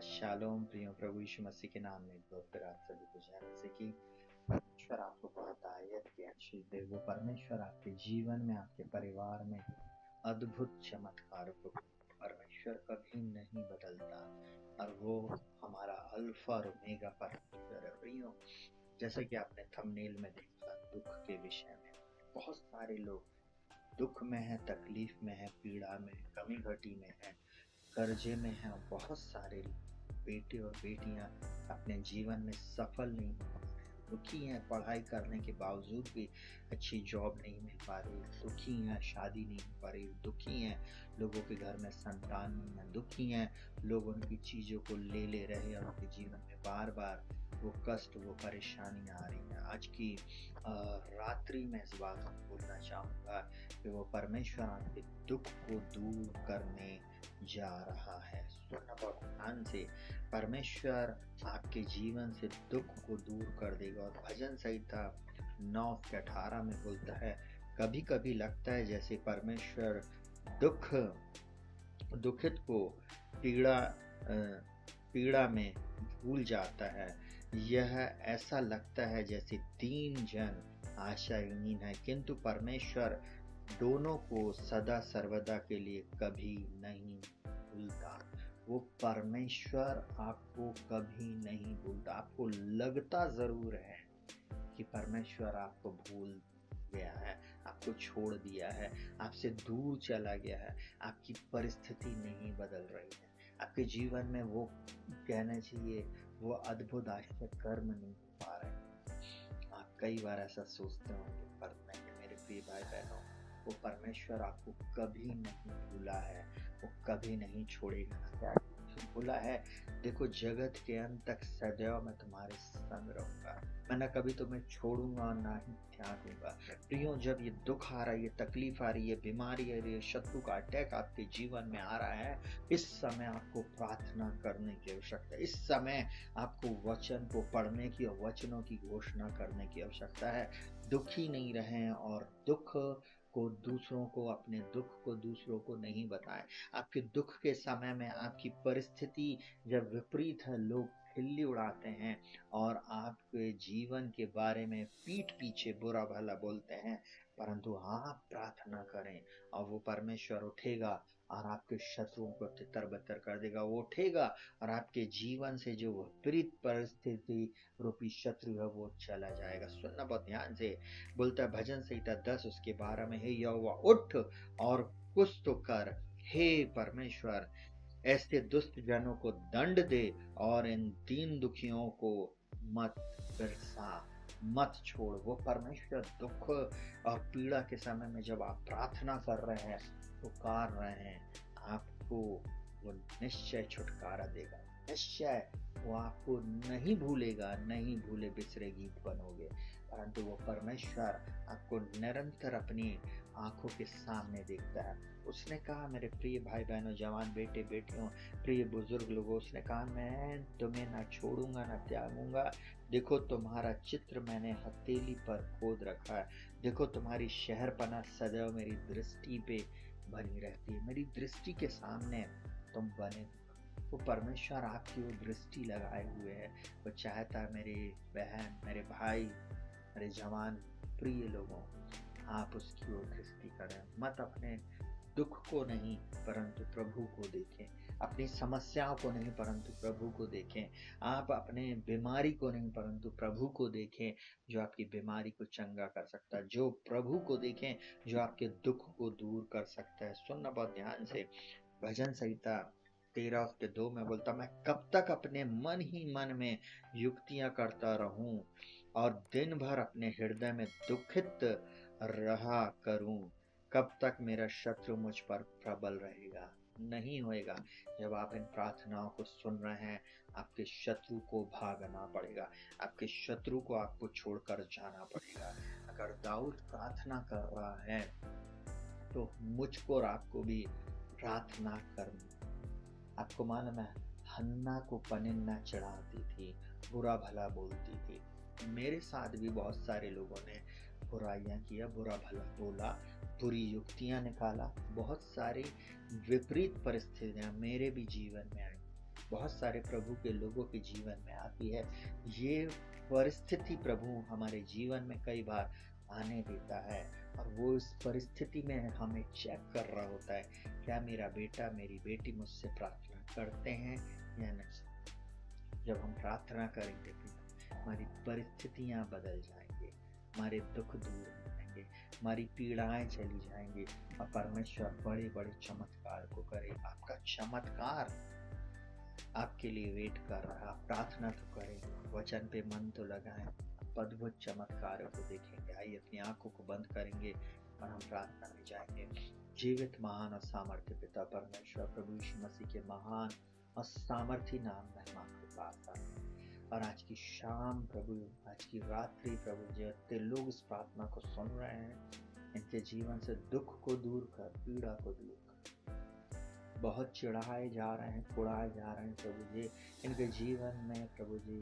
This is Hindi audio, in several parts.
शालोम प्रियो प्रभु यीशु मसीह के नाम में तो फिर आप सभी को जैसे कि परमेश्वर आपको बहुत आयत की आशीष दे। वो परमेश्वर आपके जीवन में, आपके परिवार में अद्भुत चमत्कार को, परमेश्वर कभी नहीं बदलता और वो हमारा अल्फा और ओमेगा परमेश्वर है। प्रियो, जैसे कि आपने थंबनेल में देखा, दुख के विषय में बहुत सारे लोग दुख में है, तकलीफ में है, पीड़ा में, कमी घटी में है, कर्जे में है। बहुत सारे बेटे और बेटियां अपने जीवन में सफल नहीं हो पा रहे, दुखी हैं। पढ़ाई करने के बावजूद भी अच्छी जॉब नहीं मिल पा रही, दुखी हैं। शादी नहीं हो पा रही, दुखी हैं। लोगों के घर में संतान नहीं है, दुखी हैं। लोग उनकी चीजों को ले रहे और उनके जीवन में बार बार वो कष्ट, वो परेशानी आ रही है। आज की रात्रि में इस बात को बोलना चाहूंगा कि वो परमेश्वर आपके दुख को दूर करने जा रहा है। सुनना बहुत ध्यान से, परमेश्वर आपके जीवन से दुख को दूर कर देगा। और भजन संहिता 9:18 में बोलता है, कभी कभी लगता है जैसे परमेश्वर दुखित को पीड़ा में भूल जाता है। यह ऐसा लगता है जैसे 3 जन आशाहीन है, किंतु परमेश्वर दोनों को सदा सर्वदा के लिए कभी नहीं भूलता। वो परमेश्वर आपको कभी नहीं भूलता। आपको लगता जरूर है कि परमेश्वर आपको भूल गया है, आपको छोड़ दिया है, आपसे दूर चला गया है, आपकी परिस्थिति नहीं बदल रही है, आपके जीवन में वो कहना चाहिए वो अद्भुत आश्चर्य कर्म नहीं हो पा रहे। आप कई बार ऐसा सोचते होंगे, पर नहीं मेरे प्रिय भाई बहनों, वो परमेश्वर आपको कभी नहीं भूला है, वो कभी नहीं छोड़ेगा। क्या बोला है? देखो, जगत के अंत तक सदैव मैं तुम्हारे संग रहूंगा, मैं न कभी तुम्हें छोड़ूंगा ना ही त्यागूंगा। प्रियो, जब ये दुख आ रहा है, ये तकलीफ आ रही है, बीमारी आ रही है, शत्रु का अटैक आपके जीवन में आ रहा है, इस समय आपको प्रार्थना करने की आवश्यकता है। इस समय आपको वचन को पढ़ने की और वचनों की घोषणा करने की आवश्यकता है। दुखी नहीं रहें और अपने दुख को दूसरों को नहीं बताएं। आपके दुख के समय में आपकी परिस्थिति जब विपरीत है, लोग खिल्ली उड़ाते हैं और आपके जीवन के बारे में पीठ पीछे बुरा भला बोलते हैं, परंतु आप प्रार्थना करें और वो परमेश्वर उठेगा और आपके शत्रुओं को तितर बितर कर देगा। वो उठेगा और आपके जीवन से जो विपरीत परिस्थिति रूपी शत्रु है वो चला जाएगा। सुनना बहुत ध्यान से, बोलता है भजन संहिता 10:12 में, हे यहोवा उठ और कुछ तो कर, हे परमेश्वर ऐसे दुष्ट जनों को दंड दे और इन दीन दुखियों को मत बिरसा, मत छोड़। वो परमेश्वर दुख और पीड़ा के समय में जब आप प्रार्थना कर रहे हैं, पुकार रहे हैं, आपको वो निश्चय छुटकारा देगा। निश्चय वो आपको नहीं भूलेगा, नहीं भूले बिसरे गीत बनोगे, परंतु वो परमेश्वर आपको निरंतर अपनी आंखों के सामने देखता है। उसने कहा, मेरे प्रिय भाई बहनों, जवान बेटे बेटियों, प्रिय बुजुर्ग लोगों, उसने कहा, मैं तुम्हें ना छोड़ूंगा ना त्यागूंगा। देखो, तुम्हारा चित्र मैंने हथेली पर खोद रखा है। देखो, तुम्हारी शहरपना सदैव मेरी दृष्टि पे बनी रहती है, मेरी दृष्टि के सामने तुम बने। वो परमेश्वर आपकी वो दृष्टि लगाए हुए है। वो चाहता है मेरे बहन, मेरे भाई, मेरे जवान प्रिय लोगों, आप उसकी ओर दृष्टि करें। मत अपने दुख को नहीं परंतु प्रभु को देखें, अपनी समस्याओं को नहीं परंतु प्रभु को देखें। आप अपने बीमारी को नहीं परंतु प्रभु को देखें, जो आपकी बीमारी को चंगा कर सकता है। जो प्रभु को देखें, जो आपके दुख को दूर कर सकता है। सुनना बहुत ध्यान से, भजन संहिता 13:2 में बोलता, मैं कब तक अपने मन ही मन में युक्तियां करता रहूं और दिन भर अपने हृदय में दुखित रहा करूं। कब तक मेरा शत्रु मुझ पर प्रबल रहेगा? नहीं होएगा। जब आप इन प्रार्थनाओं को सुन रहे हैं, आपके शत्रु को भागना पड़ेगा, आपके शत्रु को आपको छोड़कर जाना पड़ेगा। अगर दाऊद प्रार्थना कर रहा है तो मुझको और आपको भी प्रार्थना करनी। आपको मालूम है, हन्ना को पनिन्ना चढ़ाती थी, बुरा भला बोलती थी। मेरे साथ भी बहुत सारे लोगों ने बुराइयां किया, बुरा भला बोला, बुरी युक्तियां निकाला। बहुत सारी विपरीत परिस्थितियां मेरे भी जीवन में आई, बहुत सारे प्रभु के लोगों के जीवन में आती है। ये परिस्थिति प्रभु हमारे जीवन में कई बार आने देता है और वो इस परिस्थिति में हमें चेक कर रहा होता है, क्या मेरा बेटा मेरी बेटी मुझसे प्रार्थना करते हैं या नहीं। जब हम प्रार्थना करेंगे तो हमारी परिस्थितियां बदल जाएंगे, हमारे दुख दूर हो जाएंगे, हमारी पीड़ाएं चली जाएंगी और परमेश्वर बड़े बड़े चमत्कार को करेगा। आपका चमत्कार आपके लिए वेट कर रहा है। आप प्रार्थना तो करें, वचन पे मन तो लगाएं, आप अद्भुत चमत्कारों को देखेंगे। आइए अपनी आंखों को बंद करेंगे और हम प्रार्थना में जाएंगे। जीवित महान और सामर्थ्य पिता परमेश्वर प्रभु यीशु मसीह के महान और सामर्थी नाम में हम आपके पास आते हैं। और आज की शाम प्रभु, आज की रात्रि प्रभु, जितने लोग इस प्रार्थना को सुन रहे हैं, इनके जीवन से दुख को दूर कर, पीड़ा को दूर कर। बहुत चिढ़ाए जा रहे हैं, कुढ़ाए जा रहे हैं प्रभु जी, इनके जीवन में प्रभु जी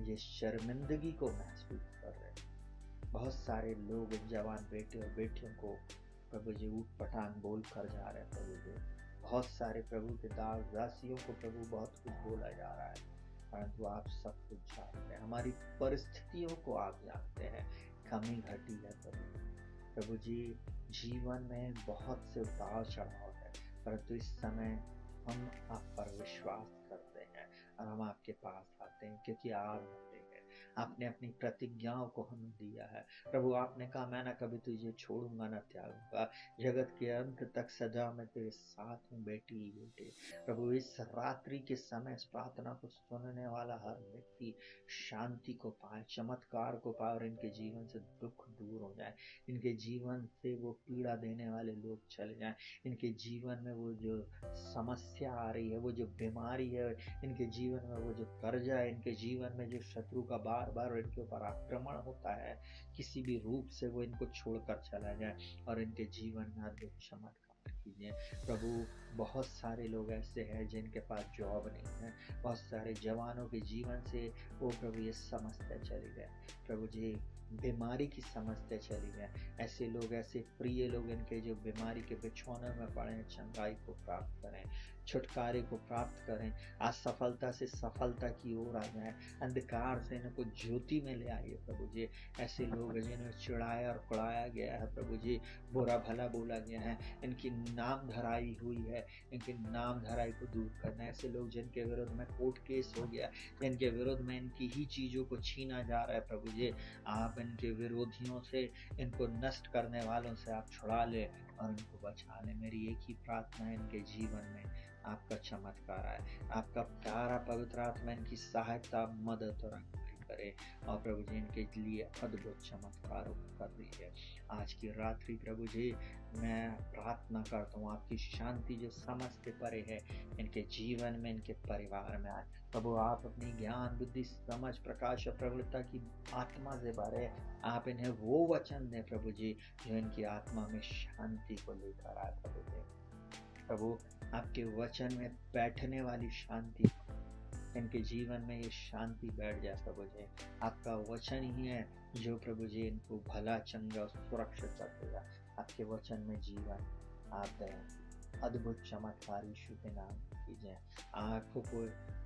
ये शर्मिंदगी को महसूस कर रहे हैं। बहुत सारे लोग जवान बेटे और बेटियों को प्रभु जी ऊट पटांग बोल कर जा रहे हैं प्रभु जी। बहुत सारे प्रभु के दास दासियों को प्रभु बहुत कुछ बोला जा रहा है, परंतु आप सब कुछ जानते हैं, हमारी परिस्थितियों को आप जानते हैं, कमी घटी है प्रभु जी। जीवन में बहुत से उतार चढ़ाव है, परंतु इस समय हम आप पर विश्वास करते हैं और हम आपके पास आते हैं, क्योंकि आप होते हैं। आपने अपनी प्रतिज्ञाओं को हमें दिया है प्रभु। आपने कहा मैं ना कभी तुझे छोड़ूंगा ना त्यागूंगा, जगत के अंत तक सदा मैं तेरे साथ हूँ बेटी बेटे। प्रभु इस रात्रि के समय इस प्रार्थना को सुनने वाला हर व्यक्ति शांति को पाए, चमत्कार को पाए और इनके जीवन से दुख दूर हो जाए, इनके जीवन से वो पीड़ा देने वाले लोग चले जाएं, इनके जीवन में वो जो समस्या आ रही है, वो जो बीमारी है, इनके जीवन में वो जो कर्जा है, इनके जीवन में जो शत्रु का बार बार इनके ऊपर आक्रमण होता है, किसी भी रूप से वो इनको छोड़कर चला जाए और इनके जीवन में अद्भुत चमत्कार कीजिए प्रभु। बहुत सारे लोग ऐसे हैं जिनके पास जॉब नहीं है, बहुत सारे जवानों के जीवन से वो प्रभु ये समस्या चली गए प्रभु जी, बीमारी की समस्या चली गए। ऐसे लोग, ऐसे प्रिय लोग इनके जो बीमारी के बिछौने में पड़े हैं, चंगाई को प्राप्त करें, छुटकारे को प्राप्त करें, असफलता से सफलता की ओर आ जाए, अंधकार से इनको ज्योति में ले आइए प्रभु जी। ऐसे लोग जिन्हें चिढ़ाया और कुड़ाया गया है प्रभु जी, बुरा भला बोला गया है, इनकी नाम धराई हुई है, इनकी नाम धराई को दूर करना। ऐसे लोग जिनके विरुद्ध में कोर्ट केस हो गया, जिनके विरुद्ध में इनकी ही चीजों को छीना जा रहा है प्रभु जी, आप इनके विरोधियों से, इनको नष्ट करने वालों से आप छुड़ा ले और इनको बचा ले। मेरी एक ही प्रार्थना है, इनके जीवन में आपका चमत्कार आए, आपका प्यारा पवित्र आत्मा इनकी सहायता, मदद और अगुवाई करे और प्रभु जी इनके लिए अद्भुत चमत्कारों को कर दीजिए। आज की रात्रि प्रभु जी मैं प्रार्थना करता हूँ, आपकी शांति जो समझते परे है इनके जीवन में, इनके परिवार में आए प्रभु। आप अपनी ज्ञान बुद्धि समझ प्रकाश और प्रवृत्ता की आत्मा से भरे, आप इन्हें वो वचन दें प्रभु जी जो इनकी आत्मा में शांति को लेकर आए प्रभु जी। प्रभु आपके वचन में बैठने वाली शांति, इनके जीवन में ये शांति बैठ जाए प्रभु जी। आपका वचन ही है जो प्रभु जी इनको भला चंगा सुरक्षित रखेगा। आपके वचन में जीवन आप दें, अद्भुत चमत्कार यीशु के नाम कीजिए। आंखों को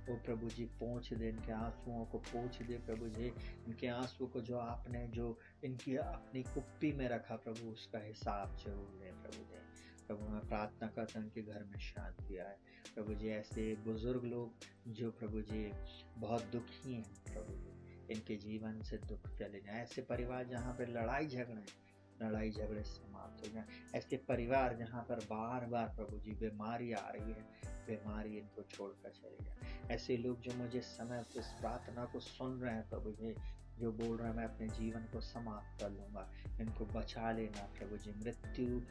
वो प्रभु जी पोंछ दे, इनके आंसुओं को पोंछ दे प्रभु जी। इनके आंसुओं को जो आपने जो इनकी अपनी कुप्पी में रखा प्रभु, उसका हिसाब जरूर लें प्रभु जी। प्रभु मैं प्रार्थना करता हूँ कि घर में शांति आए प्रभु जी। ऐसे बुजुर्ग लोग जो प्रभु जी बहुत दुखी हैं प्रभु जी, इनके जीवन से दुख चले जाए। ऐसे परिवार जहाँ पर लड़ाई झगड़े समाप्त हो जाए। ऐसे परिवार जहाँ पर बार बार प्रभु जी बीमारी आ रही है, बीमारी इनको छोड़कर चले जाए। ऐसे लोग जो मुझे समय पर इस प्रार्थना को सुन रहे हैं प्रभु जी, जो बोल रहे हैं मैं अपने जीवन को समाप्त कर लूंगा, इनको बचा लेना प्रभु जी। मृत्यु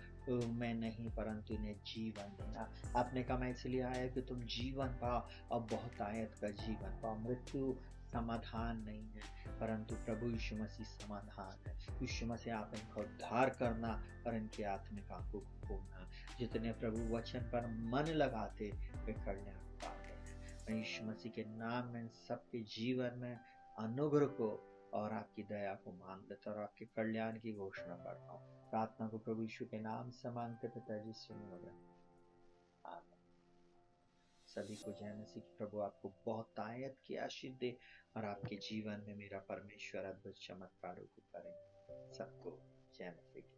में नहीं परंतु इन्हें जीवन देना। आपने कहा मैं इसलिए आया कि तुम जीवन पाओ और बहुत आयत का जीवन पाओ। मृत्यु समाधान नहीं है, परंतु प्रभु यीशु मसीह समाधान है। यीशु मसीह आप इनका उद्धार करना और इनकी आत्मिक आंखों को खोलना। जितने प्रभु वचन पर मन लगाते वे कल्याण पाते हैं। मैं यीशु मसीह के नाम में सबके जीवन में अनुग्रह को और आपकी दया को मांग लेता और आपके कल्याण की घोषणा करता हूँ। प्रार्थना को प्रभु यीशु के नाम से मांगते पिताजी सुनिए। सभी को जय मसीह की। प्रभु आपको बहुत आयत की आशीष दे और आपके जीवन में मेरा परमेश्वर अद्भुत चमत्कारों को करे। सबको जय मसीह की।